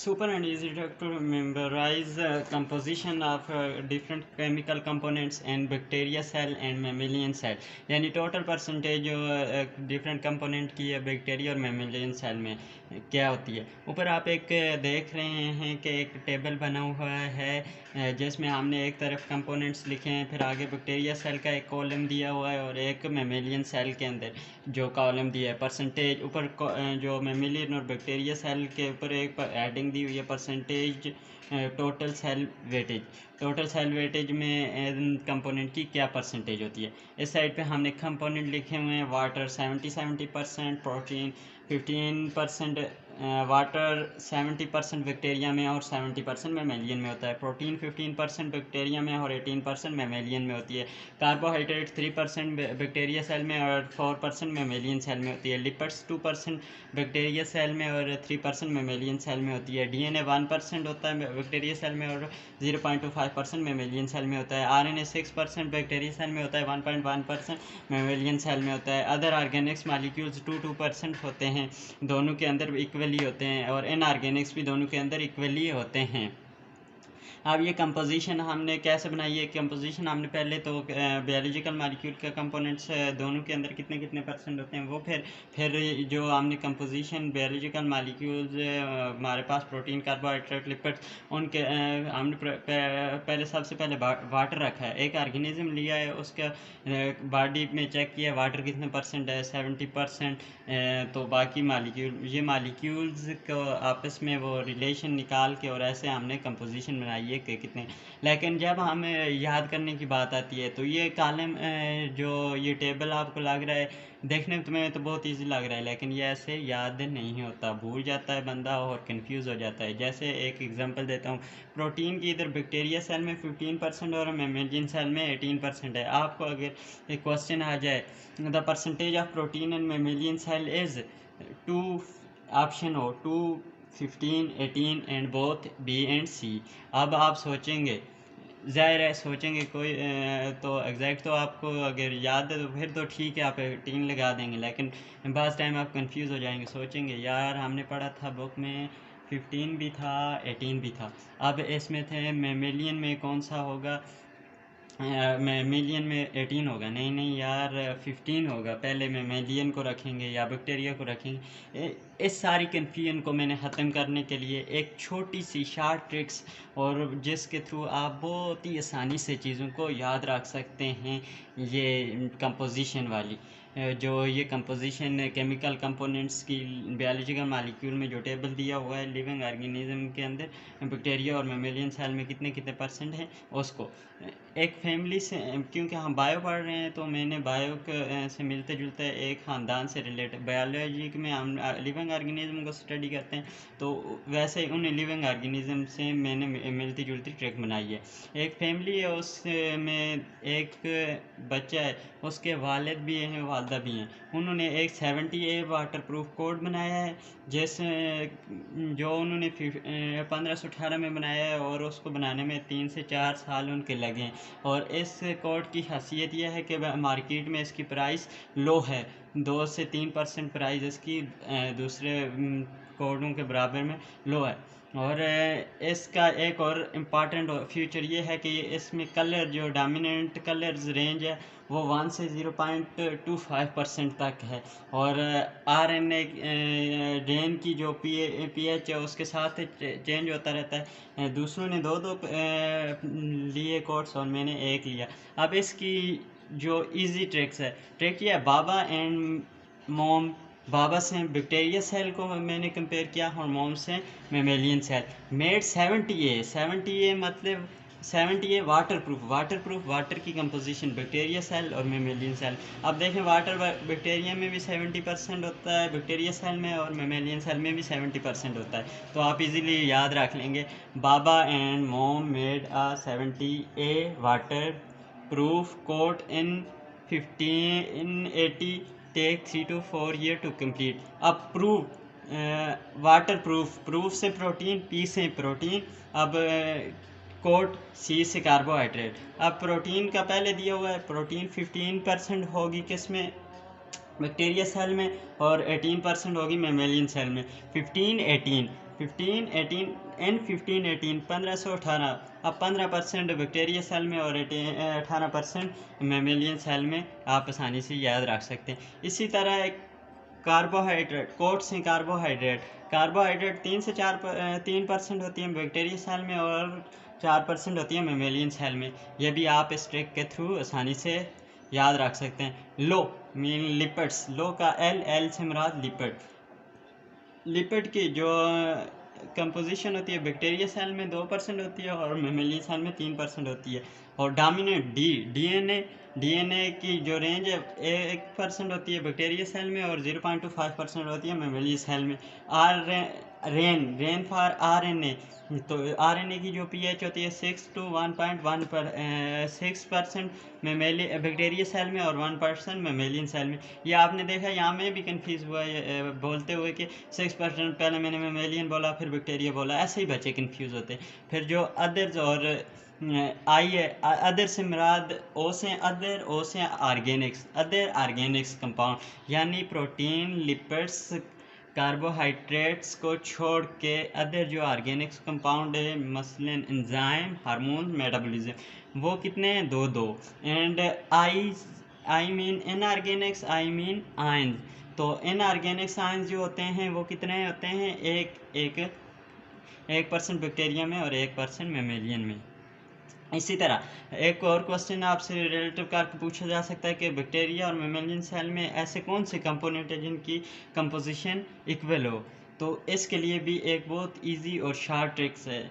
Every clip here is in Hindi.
super and easy to memorize composition of different chemical components and bacteria cell and mammalian cell। यानी टोटल परसेंटेज जो डिफरेंट कंपोनेंट की है बैक्टीरिया और मेमेलियन सेल में क्या होती है। ऊपर आप एक देख रहे हैं कि एक टेबल बना हुआ है जिसमें हमने एक तरफ कंपोनेंट्स लिखे हैं, फिर आगे बैक्टीरिया सेल का एक कॉलम दिया हुआ है और एक मेमेलियन सेल के अंदर जो कॉलम दिया है परसेंटेज। ऊपर जो मेमेलियन और बैक्टीरिया सेल के ऊपर एक हेडिंग दी हुई है percentage total sale weightage. Total sale weightage में कंपोनेंट की क्या परसेंटेज होती है। इस साइड पे हमने कंपोनेंट लिखे हुए हैं वाटर 70% प्रोटीन 15%, वाटर 70% बैक्टीरिया में और 70% मेमेलियन में होता है। प्रोटीन 15% बैक्टीरिया में और 18% मेमेलियन में होती है। कार्बोहाइड्रेट 3% बैक्टीरिया सेल में और 4% मेमेलियन सेल में होती है। लिपिड्स 2% बैक्टीरिया सेल में और 3% मेमेलियन सेल में होती है। डीएनए 1% होता है बैक्टीरिया सेल में और 0.25% मेमेलियन सेल में होता है। आरएनए 6% बैक्टीरिया सेल में होता है, 1.1% मेमेलियन सेल में होता है। अदर ऑर्गेनिक्स मालिक्यूल्स 2% होते हैं, दोनों के अंदर इक्वली होते हैं, और इनऑर्गेनिक्स भी दोनों के अंदर इक्वली होते हैं। अब ये कंपोजिशन हमने कैसे बनाई है। कंपोजिशन हमने पहले तो बायोलॉजिकल मालिक्यूल के कंपोनेंट्स दोनों के अंदर कितने कितने परसेंट होते हैं वो, फिर जो हमने कंपोजिशन बायोलॉजिकल मालिक्यूल्स हमारे पास प्रोटीन कार्बोहाइड्रेट लिपिड्स उनके हमने पहले सबसे पहले वाटर रखा है। एक ऑर्गेनिज्म लिया है, उसका बॉडी में चेक किया वाटर कितने परसेंट है, 70%। तो बाकी मालिक्यूल ये मालिक्यूल्स को आपस में वो रिलेशन निकाल के और ऐसे हमने कंपोजिशन बनाई है कि कितने। लेकिन जब हमें याद करने की बात आती है तो ये कॉलम जो ये टेबल आपको लग रहा है देखने में तो बहुत इजी लग रहा है, लेकिन ये ऐसे याद नहीं होता, भूल जाता है बंदा और कंफ्यूज हो जाता है। जैसे एक एग्जांपल देता हूँ, प्रोटीन की इधर बैक्टीरिया सेल में 15% और मेमेलियन सेल में 18% है। आपको अगर एक क्वेश्चन आ जाए the percentage of protein and mammalian cell is 2, option हो 2, 15, 18 and both B and C. अब आप सोचेंगे, ज़ाहिर है सोचेंगे कोई तो एग्जैक्ट तो आपको अगर याद है तो फिर तो ठीक है, आप 18 लगा देंगे, लेकिन बस टाइम आप कंफ्यूज हो जाएंगे, सोचेंगे यार हमने पढ़ा था बुक में 15 भी था 18 भी था, अब इसमें थे मेमेलियन में कौन सा होगा। मेमेलियन में 18 होगा, नहीं नहीं यार 15 होगा, पहले मेमेलियन को रखेंगे या बैक्टीरिया को रखेंगे। इस सारी कन्फ्यूजन को मैंने ख़त्म करने के लिए एक छोटी सी शार्ट ट्रिक्स और जिसके थ्रू आप बहुत ही आसानी से चीज़ों को याद रख सकते हैं, ये कंपोजिशन वाली जो ये कंपोजिशन केमिकल कंपोनेंट्स की बायोलॉजिकल मालिक्यूल में जो टेबल दिया हुआ है लिविंग ऑर्गेनिज्म के अंदर बैक्टीरिया और मेमेलियन सेल में कितने कितने परसेंट हैं उसको एक फैमिली से, क्योंकि हम बायो पढ़ रहे हैं तो मैंने बायो से मिलते जुलते एक ख़ानदान से रिलेटेड, बायोलॉजी में हम लिविंग ऑर्गेनिज्म को स्टडी करते हैं तो वैसे उन लिविंग ऑर्गेनिज्म से मैंने मिलती जुलती ट्रिक बनाई है। एक फैमिली है, उसमें एक बच्चा है, उसके वालिद भी हैं वालदा भी हैं, उन्होंने एक 70A वाटर प्रूफ कोड बनाया है जैसे जो उन्होंने 1518 में बनाया है और उसको बनाने में 3 से 4 साल उनके लगे हैं। और इस कोड की खासियत यह है कि मार्केट में इसकी प्राइस लो है, 2 से 3% प्राइस इसकी दूसरे कोडों के बराबर में लो है। और इसका एक और इम्पॉर्टेंट फीचर ये है कि इसमें कलर जो डोमिनेंट कलर्स रेंज है वो 1 से 0.25% तक है। और RNA जेन की जो pH है उसके साथ चेंज होता रहता है। दूसरों ने दो लिए कोर्स और मैंने एक लिया। अब इसकी जो इजी ट्रिक्स है, ट्रिक ये है, बाबा एंड मोम, बाबा से बैक्टीरिया सेल को मैंने कंपेयर किया और मोम से मेमेलियन सेल, मेड 70A मतलब 70A वाटर वाटर की कंपोजिशन बैक्टीरिया सेल और मेमेलियन सेल। अब देखें वाटर बैक्टीरिया में भी 70% होता है बैक्टीरिया सेल में और मेमेलियन सेल में भी 70% होता है, तो आप इजीली याद रख लेंगे। Baba and mom made a 70A waterproof coat in 1580 take 3 to 4 year to complete. अब वाटर प्रूफ से प्रोटीन, पी से प्रोटीन, अब कोट सी से कार्बोहाइड्रेट। अब प्रोटीन का पहले दिया हुआ है, प्रोटीन 15% होगी किस में, बैक्टीरिया सेल में, और 18% होगी मेमेलियन सेल में। 15 18 15 18 एन 15 18 1518। अब 15% बैक्टीरिया सेल में और 18% मेमेलियन सेल में आप आसानी से याद रख सकते हैं। इसी तरह कार्बोहाइड्रेट, कोट्स हैं कार्बोहाइड्रेट। कार्बोहाइड्रेट 3% होती है बैक्टीरिया सेल में और 4% होती है मेमेलियन सेल में। ये भी आप इस ट्रिक के थ्रू आसानी से याद रख सकते हैं। लो मीन लिपिड्स, लो का एल से मुराद लिपिड की जो कंपोजिशन होती है बैक्टीरिया सेल में 2% होती है और मेमेलियन सेल में 3% होती है। और डोमिनेंट डीएनए की जो रेंज है 1% होती है बैक्टीरिया सेल में और 0.25% होती है मेमेलियन सेल में। रेन फॉर आरएनए, तो आरएनए की जो पीएच होती है 6 to 1.1 पर 6% बैक्टीरिया सेल में और 1% मेमेलियन सेल में। ये आपने देखा, यहाँ में भी कंफ्यूज हुआ है बोलते हुए कि 6%, पहले मैंने मेमेलियन बोला फिर बैक्टीरिया बोला, ऐसे ही बच्चे कंफ्यूज होते हैं। फिर जो अदर्स और आई है, अदर से मुराद ओ से अदर ऑर्गेनिक्स कंपाउंड, यानी प्रोटीन, लिपिड्स, कार्बोहाइड्रेट्स को छोड़ के अदर जो ऑर्गेनिक्स कंपाउंड है मसलन एंजाइम, हार्मोन, मेटाबॉलिज्म, वो कितने हैं? दो। And I mean inorganics, I mean ions. तो इनऑर्गेनिक्स आयंस जो होते हैं वो कितने होते हैं? एक 1% बैक्टीरिया में और 1% मेमेलियन में। इसी तरह एक और क्वेश्चन आपसे रिलेटिव करके पूछा जा सकता है कि बैक्टीरिया और मेमेलियन सेल में ऐसे कौन से कंपोनेंट हैं जिनकी कंपोजिशन इक्वल हो। तो इसके लिए भी एक बहुत इजी और शार्ट ट्रिक्स है।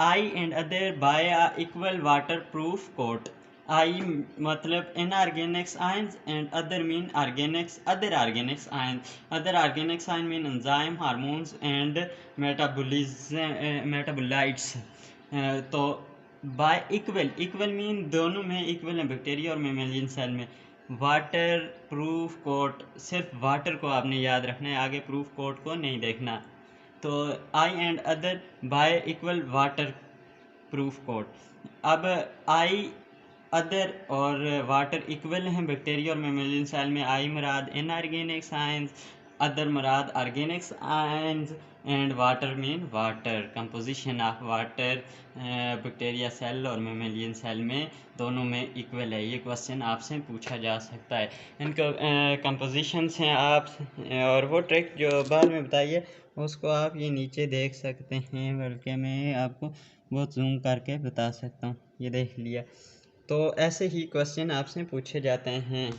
I and other by equal waterproof coat. I मतलब inorganics ions and other mean other organics ions. Other organics ions mean enzyme, hormones and metabolites. तो बाय इक्वल मीन दोनों में इक्वल है बैक्टीरिया और मेमेलियन सेल में। वाटर प्रूफ कोट, सिर्फ वाटर को आपने याद रखना है, आगे प्रूफ कोट को नहीं देखना। तो I and other by equal waterproof coat. अब आई, अदर और वाटर इक्वल हैं बैक्टीरिया और मेमेलियन सेल में। आई मुराद इनऑर्गेनिक आयंस, अदर मुराद organics ions and water mean water, composition of water bacteria cell और मेमेलियन सेल में दोनों में इक्वल है। ये क्वेश्चन आपसे पूछा जा सकता है। इनका कंपोजिशंस हैं आप, और वो ट्रिक जो बाद में बताइए उसको आप ये नीचे देख सकते हैं, बल्कि मैं आपको बहुत जूम करके बता सकता हूँ, ये देख लिया। तो ऐसे ही क्वेश्चन आपसे पूछे जाते हैं।